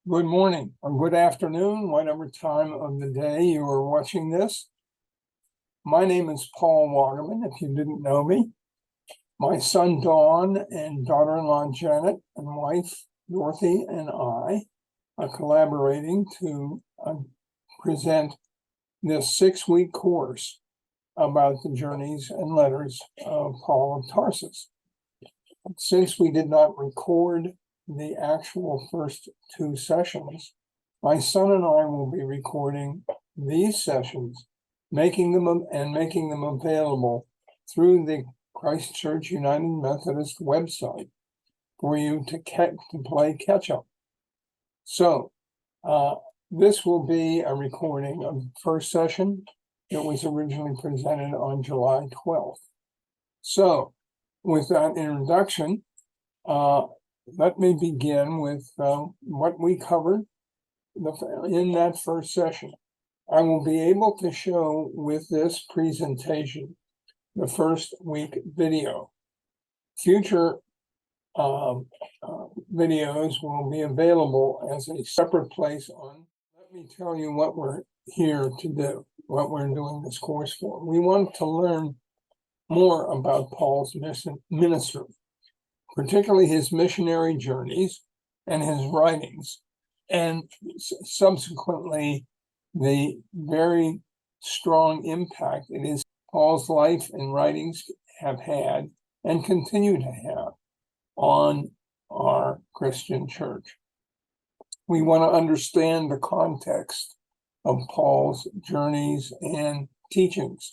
Good morning or good afternoon, whatever time of the day you are watching this. My name is Paul Waterman, if you didn't know me. My son Dawn and daughter-in-law Janet and wife Dorothy and I are collaborating to present this 6-week course about the journeys and letters of Paul of Tarsus. Since we did not record the actual first 2 sessions, my son and I will be recording these sessions, making them available through the Christchurch United Methodist website for you to play catch up. So this will be a recording of the first session that was originally presented on July 12th. So with that introduction, let me begin with what we covered in that first session. I will be able to show with this presentation the first week video. Future videos will be available as a separate place on. Let me tell you what we're here to do, what we're doing this course for. We want to learn more about Paul's ministry, particularly his missionary journeys and his writings, and subsequently the very strong impact it is Paul's life and writings have had and continue to have on our Christian church. We want to understand the context of Paul's journeys and teachings.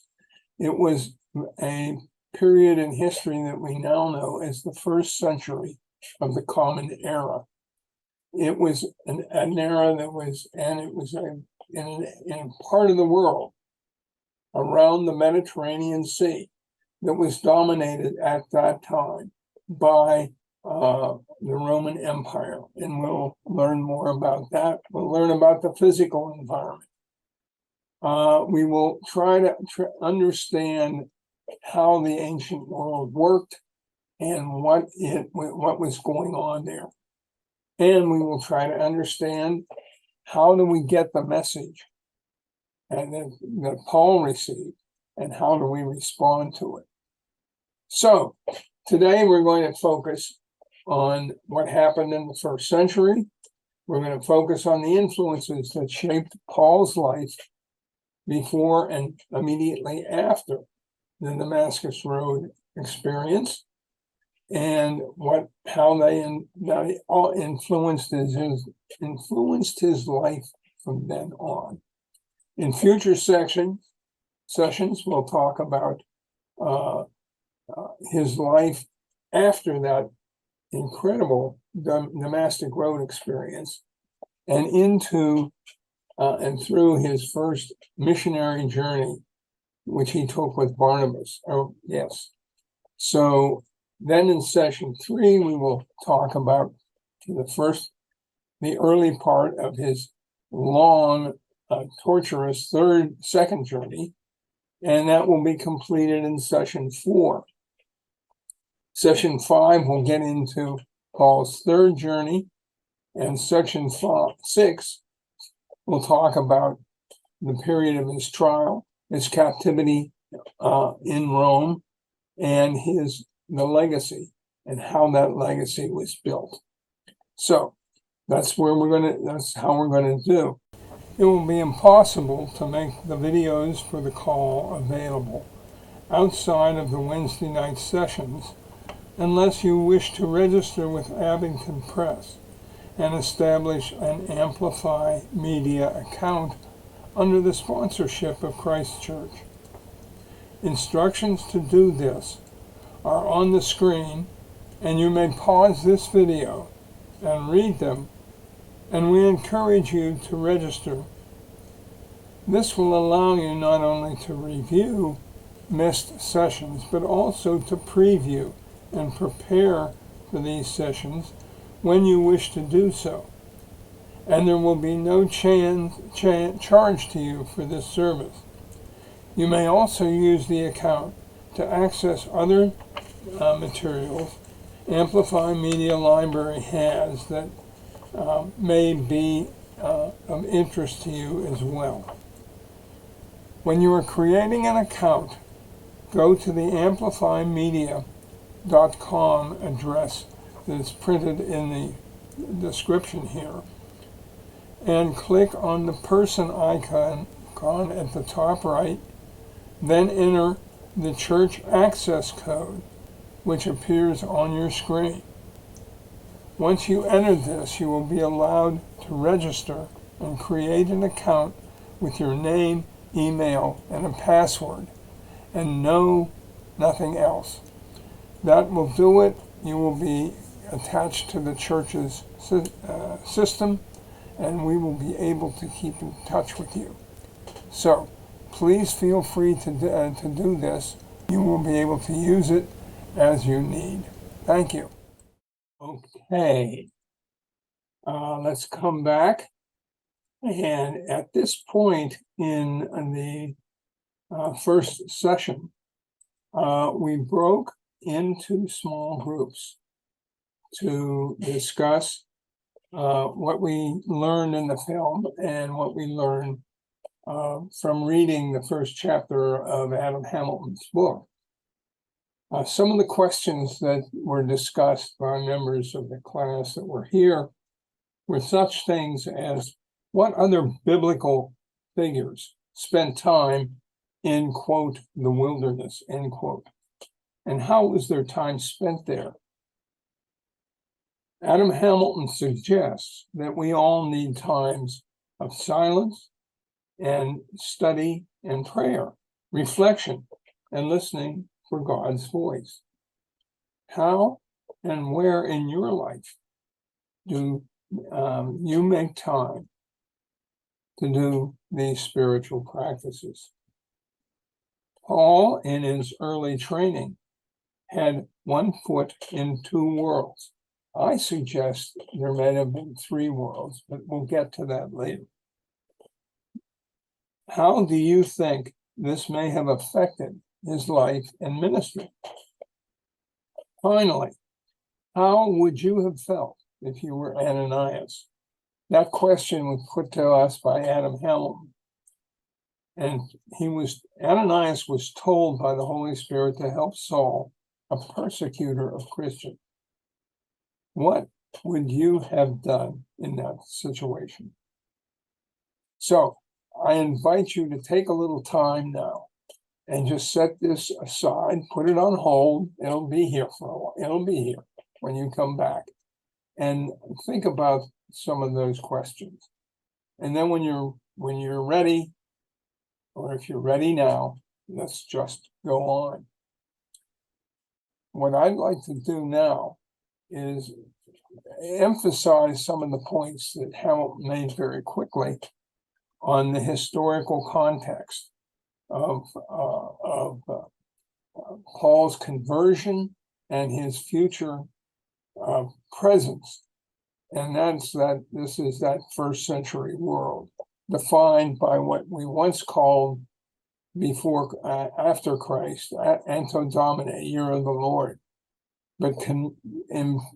It was a period in history that we now know as the first century of the Common Era. It was an era that was, and it was in a part of the world around the Mediterranean Sea that was dominated at that time by the Roman Empire. And we'll learn more about that. We'll learn about the physical environment. We will try to understand how the ancient world worked and what was going on there. And we will try to understand how do we get the message that Paul received and how do we respond to it. So today we're going to focus on what happened in the first century. We're going to focus on the influences that shaped Paul's life before and immediately after the Damascus Road experience, and how they all influenced his life from then on. In future sessions, we'll talk about his life after that incredible Damascus Road experience, and into and through his first missionary journey, which he took with Barnabas. Oh, yes. So then in session 3, we will talk about the early part of his long, torturous second journey, and that will be completed in session 4. Session 5 will get into Paul's third journey, and section 6 will talk about the period of his trial, his captivity in Rome, and the legacy and how that legacy was built. So that's how we're going to do. It will be impossible to make the videos for the call available outside of the Wednesday night sessions unless you wish to register with Abington Press and establish an Amplify Media account under the sponsorship of Christchurch. Instructions to do this are on the screen, and you may pause this video and read them, and we encourage you to register. This will allow you not only to review missed sessions, but also to preview and prepare for these sessions when you wish to do so. And there will be no charge to you for this service. You may also use the account to access other materials Amplify Media Library has that may be of interest to you as well. When you are creating an account, go to the amplifymedia.com address that's printed in the description here, and click on the person icon at the top right, then enter the church access code, which appears on your screen. Once you enter this, you will be allowed to register and create an account with your name, email, and a password, and nothing else. That will do it. You will be attached to the church's system, and we will be able to keep in touch with you. So please feel free to do this. You will be able to use it as you need. Thank you. Okay, let's come back. And at this point in the first session, we broke into small groups to discuss what we learned in the film and what we learned from reading the first chapter of Adam Hamilton's book. Some of the questions that were discussed by members of the class that were here were such things as, what other biblical figures spent time in, quote, the wilderness, end quote, and how was their time spent there? Adam Hamilton suggests that we all need times of silence and study and prayer, reflection, and listening for God's voice. How and where in your life do you make time to do these spiritual practices? Paul, in his early training, had one foot in two worlds. I suggest there may have been three worlds, but we'll get to that later. How do you think this may have affected his life and ministry? Finally, how would you have felt if you were Ananias? That question was put to us by Adam Hamilton. And Ananias was told by the Holy Spirit to help Saul, a persecutor of Christians. What would you have done in that situation? So I invite you to take a little time now and just set this aside, put it on hold. It'll be here for a while. It'll be here when you come back. And think about some of those questions. And then when you're ready, or if you're ready now, let's just go on. What I'd like to do now is emphasize some of the points that Hamilton made very quickly on the historical context of Paul's conversion and his future presence. And that's that this is that first century world, defined by what we once called after Christ, Anno Domini, year of the Lord, but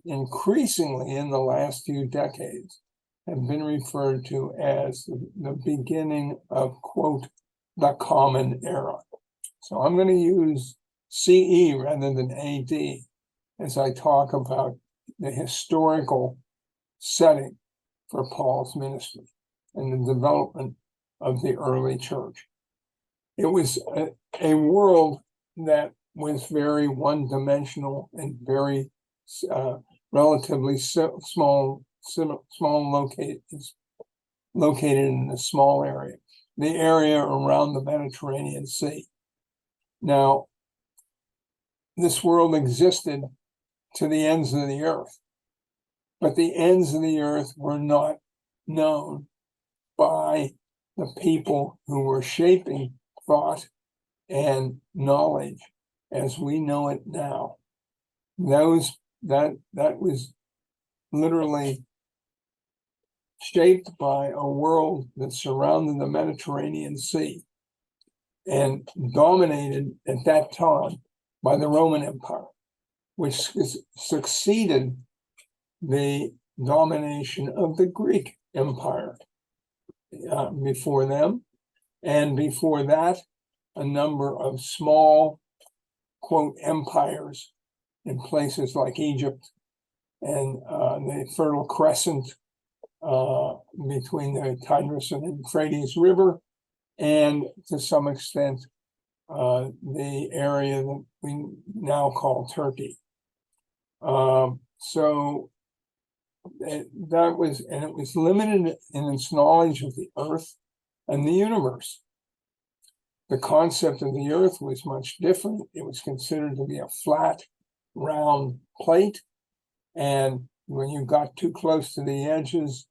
increasingly in the last few decades have been referred to as the beginning of, quote, the Common Era. So I'm going to use CE rather than AD as I talk about the historical setting for Paul's ministry and the development of the early church. It was a world that was very one-dimensional and very relatively small located in a small area, the area around the Mediterranean Sea. Now, this world existed to the ends of the earth, but the ends of the earth were not known by the people who were shaping thought and knowledge as we know it now. That was literally shaped by a world that surrounded the Mediterranean Sea and dominated at that time by the Roman Empire, which succeeded the domination of the Greek Empire before them. And before that, a number of small, quote, empires in places like Egypt and the Fertile Crescent between the Tigris and Euphrates River, and to some extent, the area that we now call Turkey. So that was, and it was limited in its knowledge of the earth and the universe. The concept of the earth was much different. It was considered to be a flat, round plate. And when you got too close to the edges,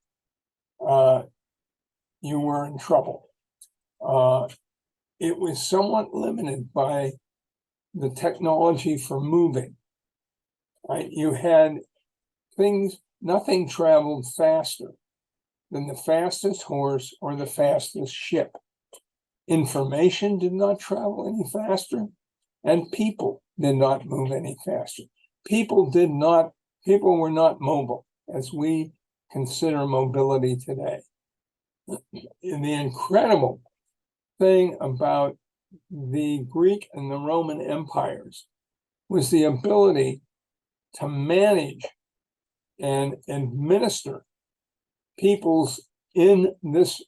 you were in trouble. It was somewhat limited by the technology for moving. Right? You had things, nothing traveled faster than the fastest horse or the fastest ship. Information did not travel any faster, and people did not move any faster. People were not mobile as we consider mobility today. The incredible thing about the Greek and the Roman empires was the ability to manage and administer peoples in this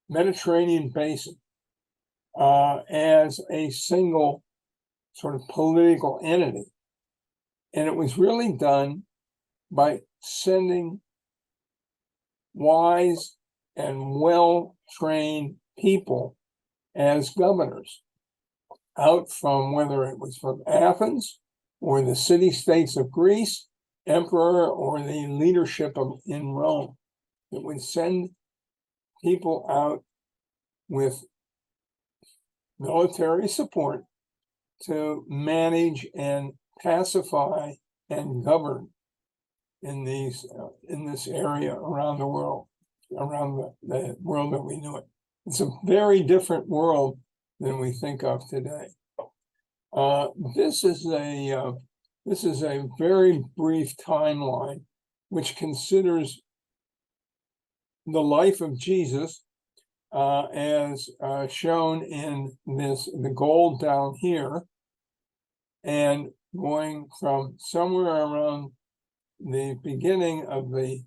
Mediterranean basin as a single sort of political entity. And it was really done by sending wise and well-trained people as governors out from, whether it was from Athens or the city-states of Greece, emperor, or the leadership in Rome. It would send people out with military support to manage and pacify and govern in this area around the world, around the world that we knew it. It's a very different world than we think of today. This is a very brief timeline which considers the life of Jesus as shown in the gold down here, and going from somewhere around the beginning of the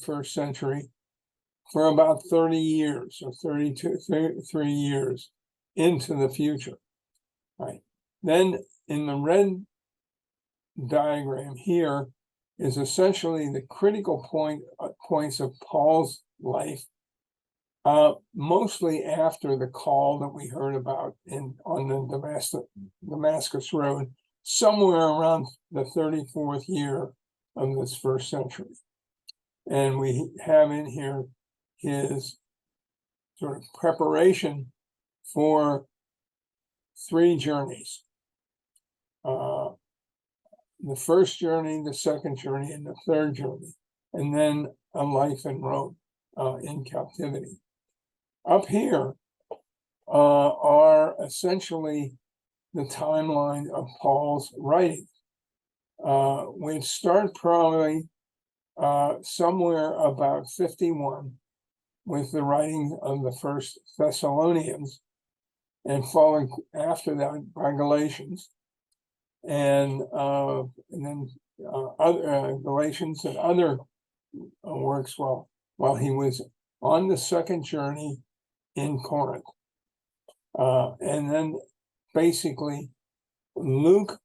first century for about 30 years or 33 years into the future. Right. Then in the red diagram here is essentially the critical points of Paul's life, mostly after the call that we heard about on the Damascus Road, somewhere around the 34th year of this first century. And we have in here his sort of preparation for 3 journeys. The first journey, the second journey, and the third journey, and then a life in Rome in captivity. Up here are essentially the timeline of Paul's writing, which start probably somewhere about 51 with the writing of the First Thessalonians, and following after that by Galatians, and then other Galatians and other works while he was on the second journey in Corinth. And then basically Luke,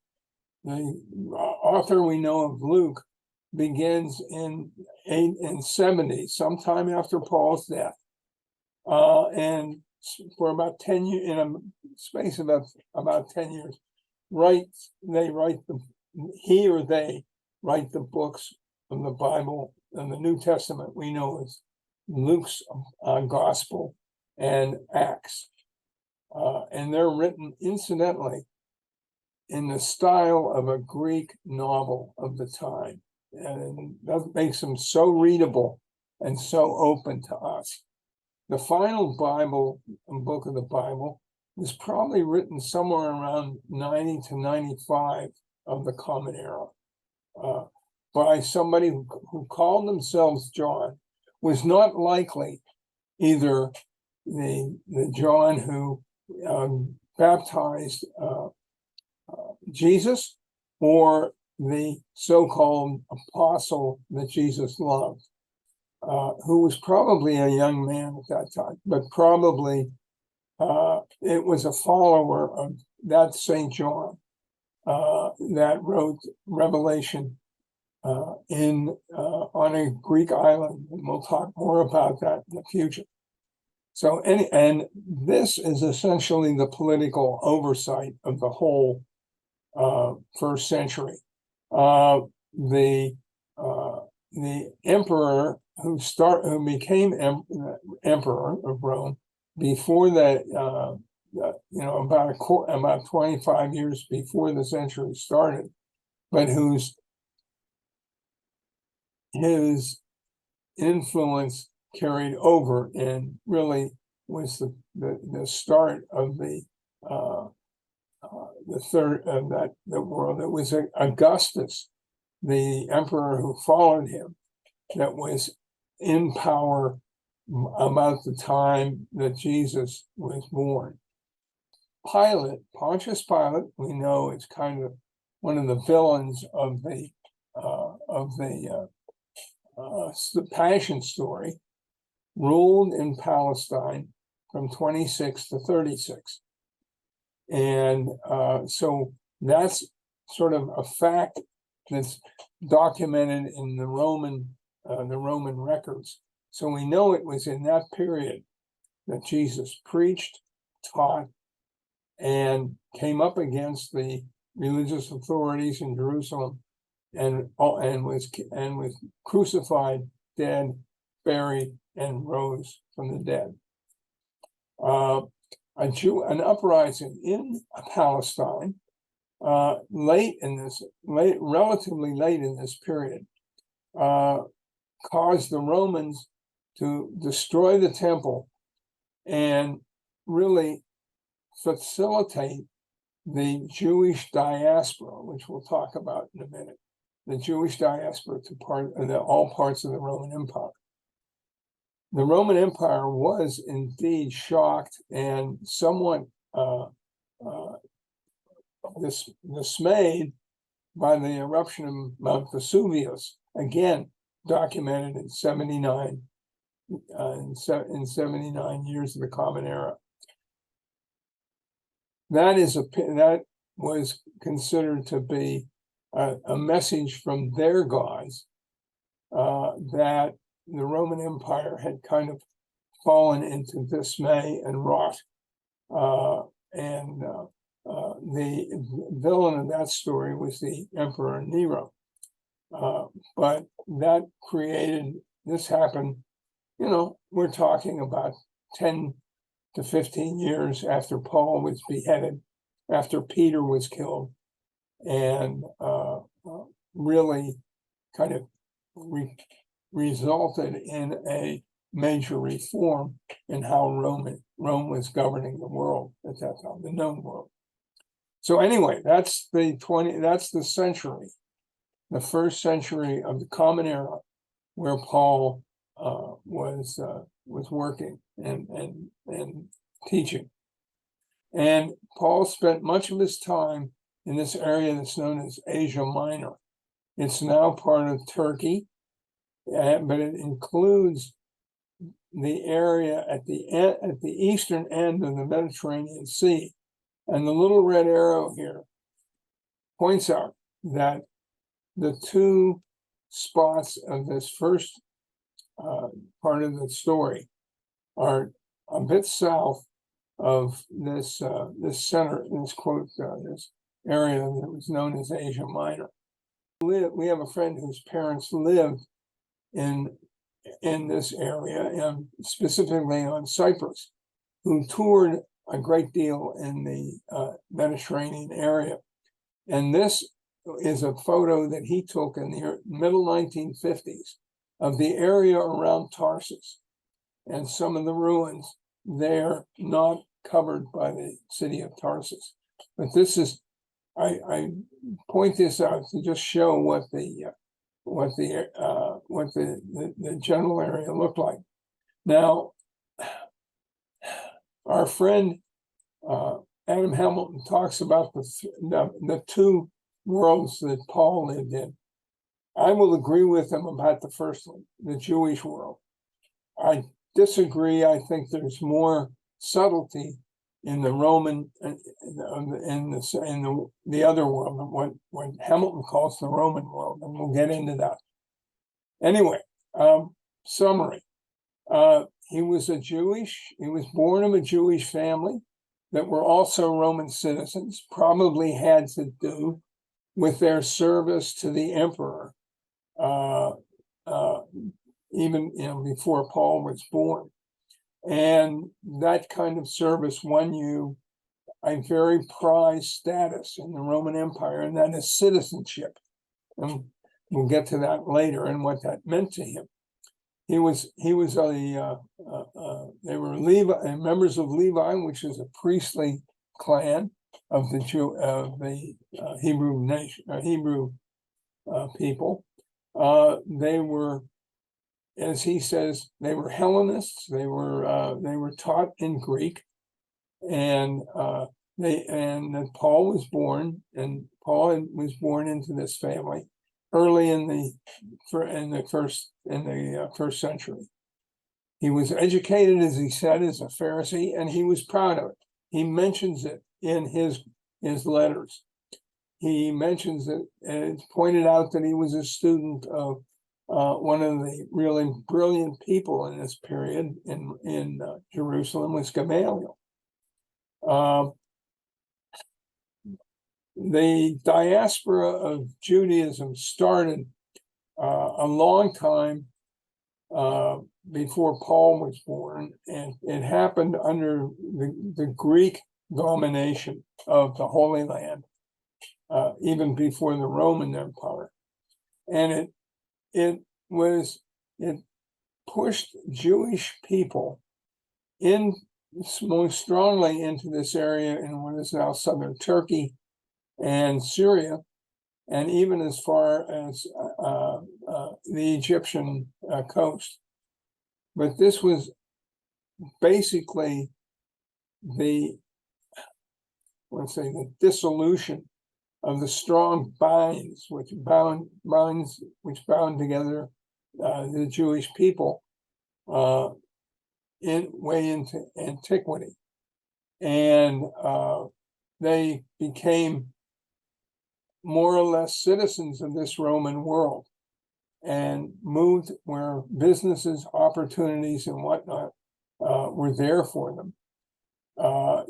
the author we know of Luke, begins in 70, sometime after Paul's death, and for about 10 years, in a space of about 10 years, they write the books of the Bible and the New Testament we know as Luke's Gospel and Acts, and they're written incidentally in the style of a Greek novel of the time, and that makes them so readable and so open to us. The final book of the Bible was probably written somewhere around 90 to 95 of the Common Era. by somebody who called themselves John was not likely either the John who baptized Jesus, or the so-called apostle that Jesus loved, who was probably a young man at that time, but probably it was a follower of that St. John that wrote Revelation on a Greek island, and we'll talk more about that in the future. So, and this is essentially the political oversight of the whole first century. The emperor who became emperor of Rome before that, about 25 years before the century started, but his influence carried over and really was the start of the third of the world. It was Augustus, the emperor who followed him, that was in power about the time that Jesus was born. Pontius Pilate, we know, is kind of one of the villains of the Passion story, ruled in Palestine from 26 to 36. And so that's sort of a fact that's documented in the Roman records. So we know it was in that period that Jesus preached, taught, and came up against the religious authorities in Jerusalem, and was crucified, dead, buried, and rose from the dead. An uprising in Palestine, relatively late in this period, caused the Romans to destroy the temple and really facilitate the Jewish diaspora, which we'll talk about in a minute, the Jewish diaspora to all parts of the Roman Empire. The Roman Empire was indeed shocked and somewhat dismayed by the eruption of Mount Vesuvius, again documented in 79 years of the Common Era. That was considered to be a message from their gods that the Roman Empire had kind of fallen into dismay and rot. The villain of that story was the Emperor Nero. But this happened, we're talking about 10 to 15 years after Paul was beheaded, after Peter was killed, and really kind of resulted in a major reform in how Rome was governing the world at that time, the known world. So anyway, that's the century, the first century of the Common Era, where Paul was working and teaching. And Paul spent much of his time in this area that's known as Asia Minor. It's now part of Turkey, but it includes the area at the eastern end of the Mediterranean Sea. And the little red arrow here points out that the two spots of this first part of the story are a bit south of this center, this area that was known as Asia Minor. We have a friend whose parents lived in this area, and specifically on Cyprus, who toured a great deal in the Mediterranean area. And this is a photo that he took in the middle 1950s of the area around Tarsus and some of the ruins there not covered by the city of Tarsus. But this is, I point this out to just show what the the general area looked like. Now, our friend Adam Hamilton talks about the two worlds that Paul lived in. I will agree with him about the first one, the Jewish world. I disagree. I think there's more subtlety in the Roman and the other world, what Hamilton calls the Roman world, and we'll get into that. Anyway, summary. He was born of a Jewish family that were also Roman citizens, probably had to do with their service to the emperor, even before Paul was born. And that kind of service won you a very prized status in the Roman Empire, and that is citizenship. And we'll get to that later and what that meant to him. They were members of Levi, which is a priestly clan of the Hebrew nation, Hebrew people. They were, as he says, they were Hellenists. They were taught in Greek, and Paul was born, into this family early in the first century. He was educated, as he said, as a Pharisee, and he was proud of it. He mentions it in his letters. He mentions it, and it's pointed out that he was a student of one of the really brilliant people in this period in Jerusalem was Gamaliel. The diaspora of Judaism started a long time before Paul was born, and it happened under the Greek domination of the Holy Land, even before the Roman Empire. And it pushed Jewish people most strongly into this area in what is now southern Turkey and Syria, and even as far as the Egyptian coast. But this was basically the dissolution of the strong binds which bound together the Jewish people way into antiquity, and they became more or less citizens of this Roman world and moved where businesses, opportunities, and whatnot were there for them.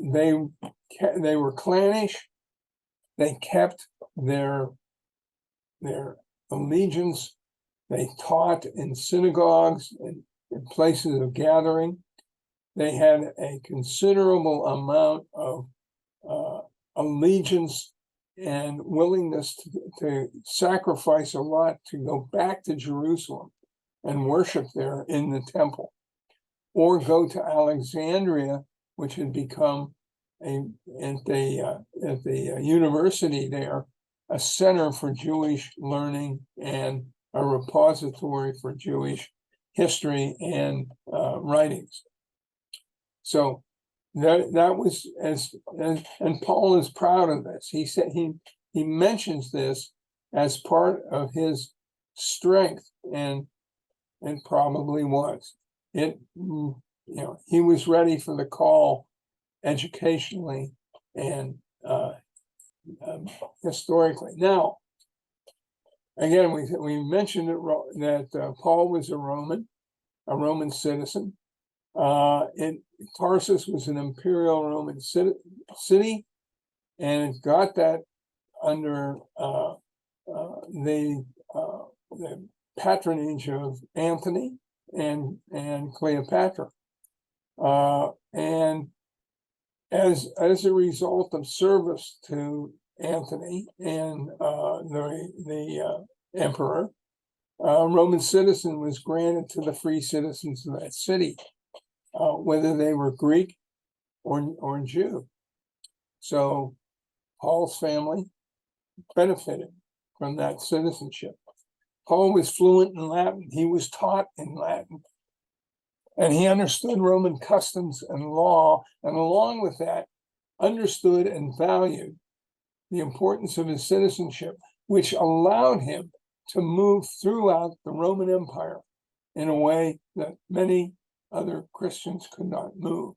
They were clannish. They kept their allegiance. They taught in synagogues and in places of gathering. They had a considerable amount of allegiance and willingness to sacrifice a lot to go back to Jerusalem and worship there in the temple, or go to Alexandria, which had become at the university there, a center for Jewish learning and a repository for Jewish history and writings. So that was and Paul is proud of this. He said he mentions this as part of his strength, and probably was. He was ready for the call educationally and historically. Now, again, we mentioned that Paul was a Roman citizen. Tarsus was an imperial Roman city, and it got that under the patronage of Antony and Cleopatra, and as a result of service to Antony and the emperor, Roman citizen was granted to the free citizens of that city, whether they were Greek or Jew. So Paul's family benefited from that citizenship. Paul was fluent in Latin. He was taught in Latin. And he understood Roman customs and law, and along with that, understood and valued the importance of his citizenship, which allowed him to move throughout the Roman Empire in a way that many other Christians could not move.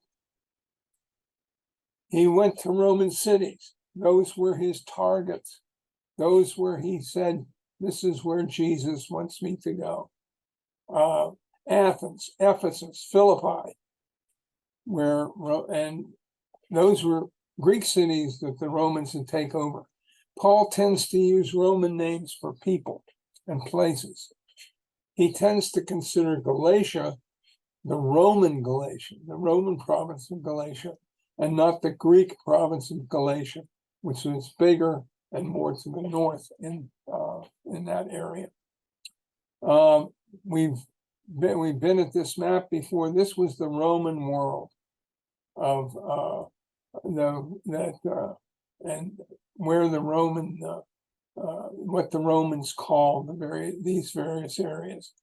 He went to Roman cities. Those were his targets. Those where he said, this is where Jesus wants me to go. Athens, Ephesus, Philippi, and those were Greek cities that the Romans had taken over. Paul tends to use Roman names for people and places. He tends to consider Galatia the Roman province of Galatia, and not the Greek province of Galatia, which was bigger and more to the north in that area. We've been at this map before. This was the Roman world of and where the Roman what the Romans call these various areas.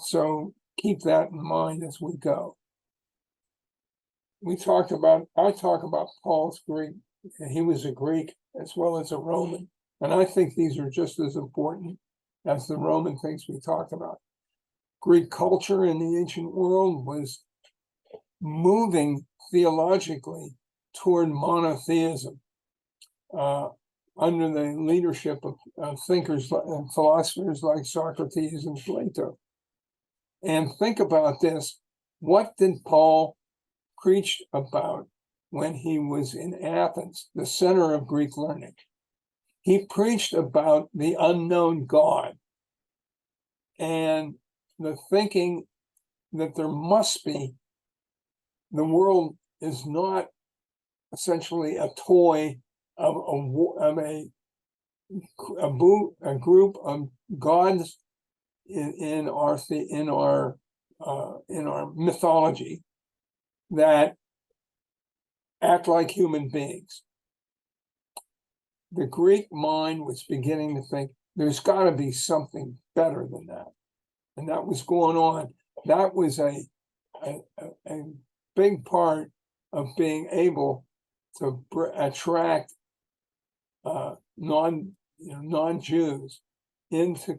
So keep that in mind as we go. I talk about Paul's Greek. He was a Greek as well as a Roman, and I think these are just as important as the Roman things we talked about. Greek culture in the ancient world was moving theologically toward monotheism under the leadership of thinkers and philosophers like Socrates and Plato. And think about this. What did Paul preach about when he was in Athens, the center of Greek learning? He preached about the unknown God and the thinking that there must be, the world is not essentially a toy of a group of gods in our mythology that act like human beings. The Greek mind was beginning to think there's got to be something better than that, and that was going on. That was a big part of being able to attract non-Jews into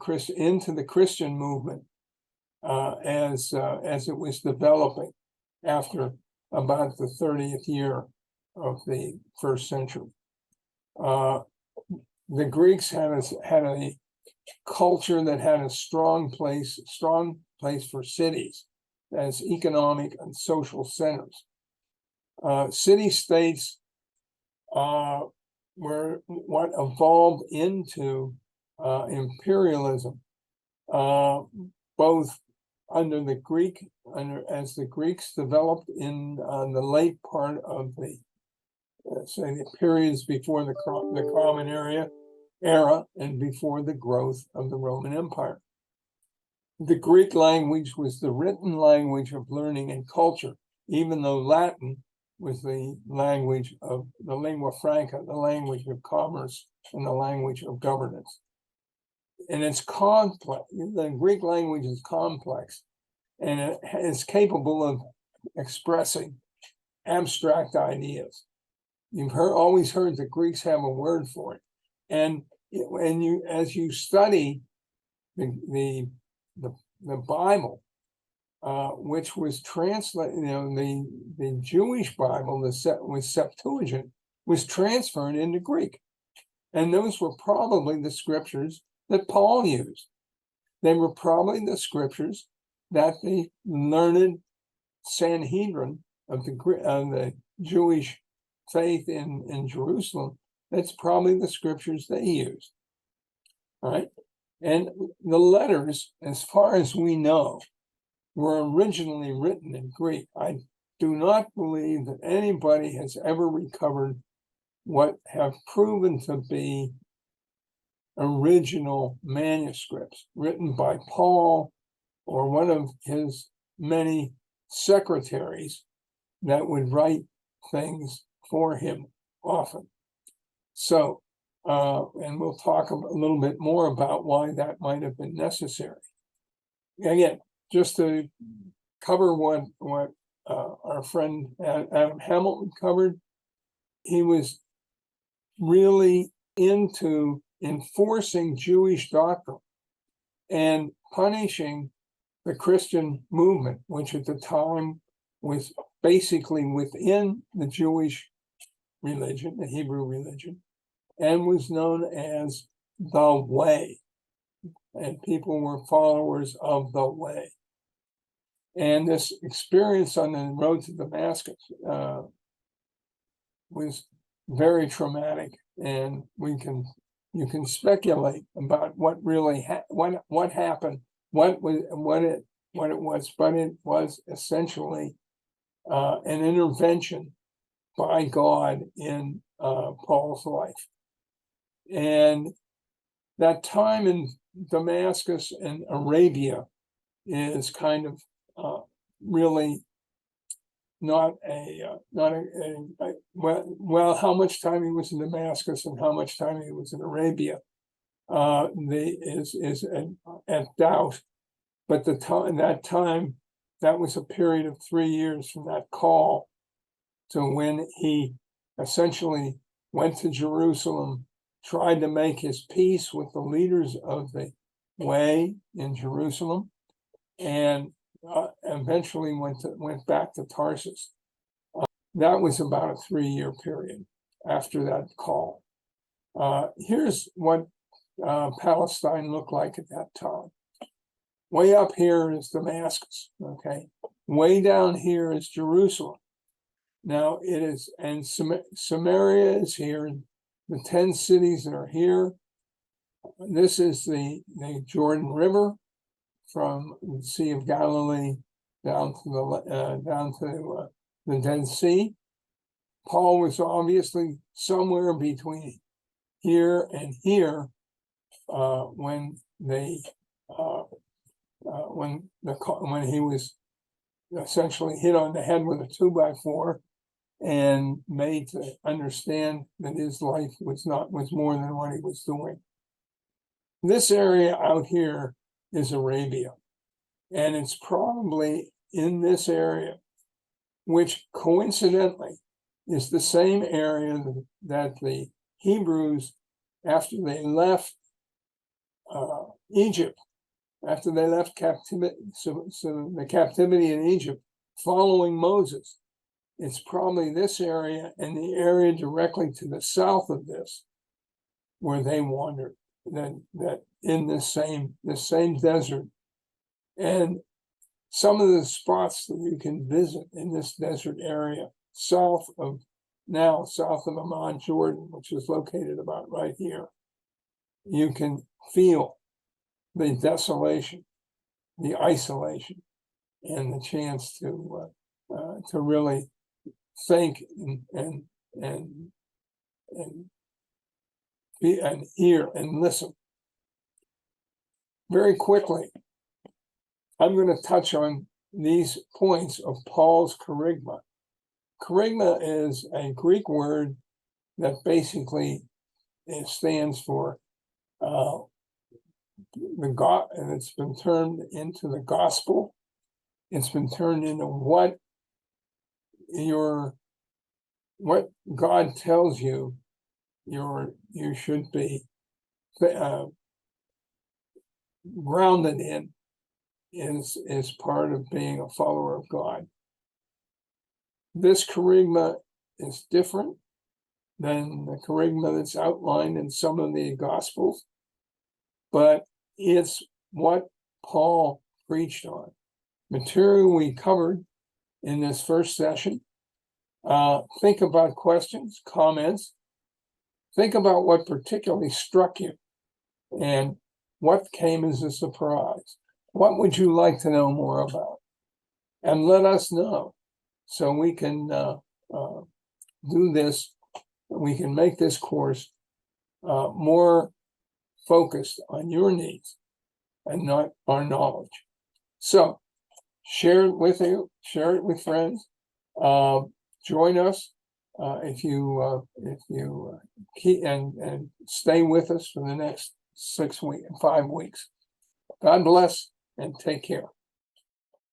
the Christian movement as it was developing after about the 30th year of the first century. The Greeks had a culture that had a strong place for cities as economic and social centers. City-states were what evolved into imperialism, both under the Greek, as the Greeks developed in the late part of the periods before the Common Era and before the growth of the Roman Empire. The Greek language was the written language of learning and culture, even though Latin was the language of the lingua franca, the language of commerce and the language of governance. And it's complex. The Greek language is complex, and it is capable of expressing abstract ideas. You've always heard the Greeks have a word for it, and as you study the Bible, which was translated, the Jewish Bible, the Septuagint, was transferred into Greek, and those were probably the scriptures that Paul used. They were probably the scriptures that the learned Sanhedrin of the Jewish faith in Jerusalem, that's probably the scriptures they used. All right. And the letters, as far as we know, were originally written in Greek. I do not believe that anybody has ever recovered what have proven to be original manuscripts written by Paul or one of his many secretaries that would write things for him often. So and we'll talk a little bit more about why that might have been necessary. Again, just to cover what our friend Adam Hamilton covered, he was really into enforcing Jewish doctrine and punishing the Christian movement, which at the time was basically within the Jewish religion, the Hebrew religion, and was known as the Way. And people were followers of the Way. And this experience on the road to Damascus was very traumatic, and you can speculate about what really what happened, what it was, but it was essentially an intervention by God in Paul's life. And that time in Damascus and Arabia is kind of really not well, how much time he was in Damascus and how much time he was in Arabia is at doubt. But that was a period of 3 years from that call to when he essentially went to Jerusalem, tried to make his peace with the leaders of the Way in Jerusalem, and eventually went back to Tarsus. That was about a 3-year period after that call. Here's what Palestine looked like at that time. Way up here is Damascus, okay? Way down here is Jerusalem. Now it is, and Samaria is here, the 10 cities that are here. This is the Jordan River from the Sea of Galilee down to the Dead Sea. Paul was obviously somewhere between here and here when he was essentially hit on the head with a 2x4 and made to understand that his life was more than what he was doing. This area out here is Arabia, and it's probably in this area, which coincidentally is the same area that the Hebrews, after they left Egypt, after they left captivity, so the captivity in Egypt following Moses, it's probably this area and the area directly to the south of this where they wandered, that in this same desert. And some of the spots that you can visit in this desert area, south of Amman, Jordan, which is located about right here, you can feel the desolation, the isolation, and the chance to really think and hear and listen. Very quickly, I'm going to touch on these points of Paul's kerygma. Kerygma is a Greek word that basically stands for the God, and it's been turned into the gospel. It's been turned into what God tells you you should be grounded in is part of being a follower of God. This kerygma is different than the kerygma that's outlined in some of the Gospels, but it's what Paul preached on. Material we covered in this first session. Think about questions, comments. Think about what particularly struck you and what came as a surprise. What would you like to know more about? And let us know so we can do this. We can make this course more focused on your needs and not our knowledge. So share it with you, share it with friends. Join us if you keep and stay with us for the next 5 weeks. God bless and take care.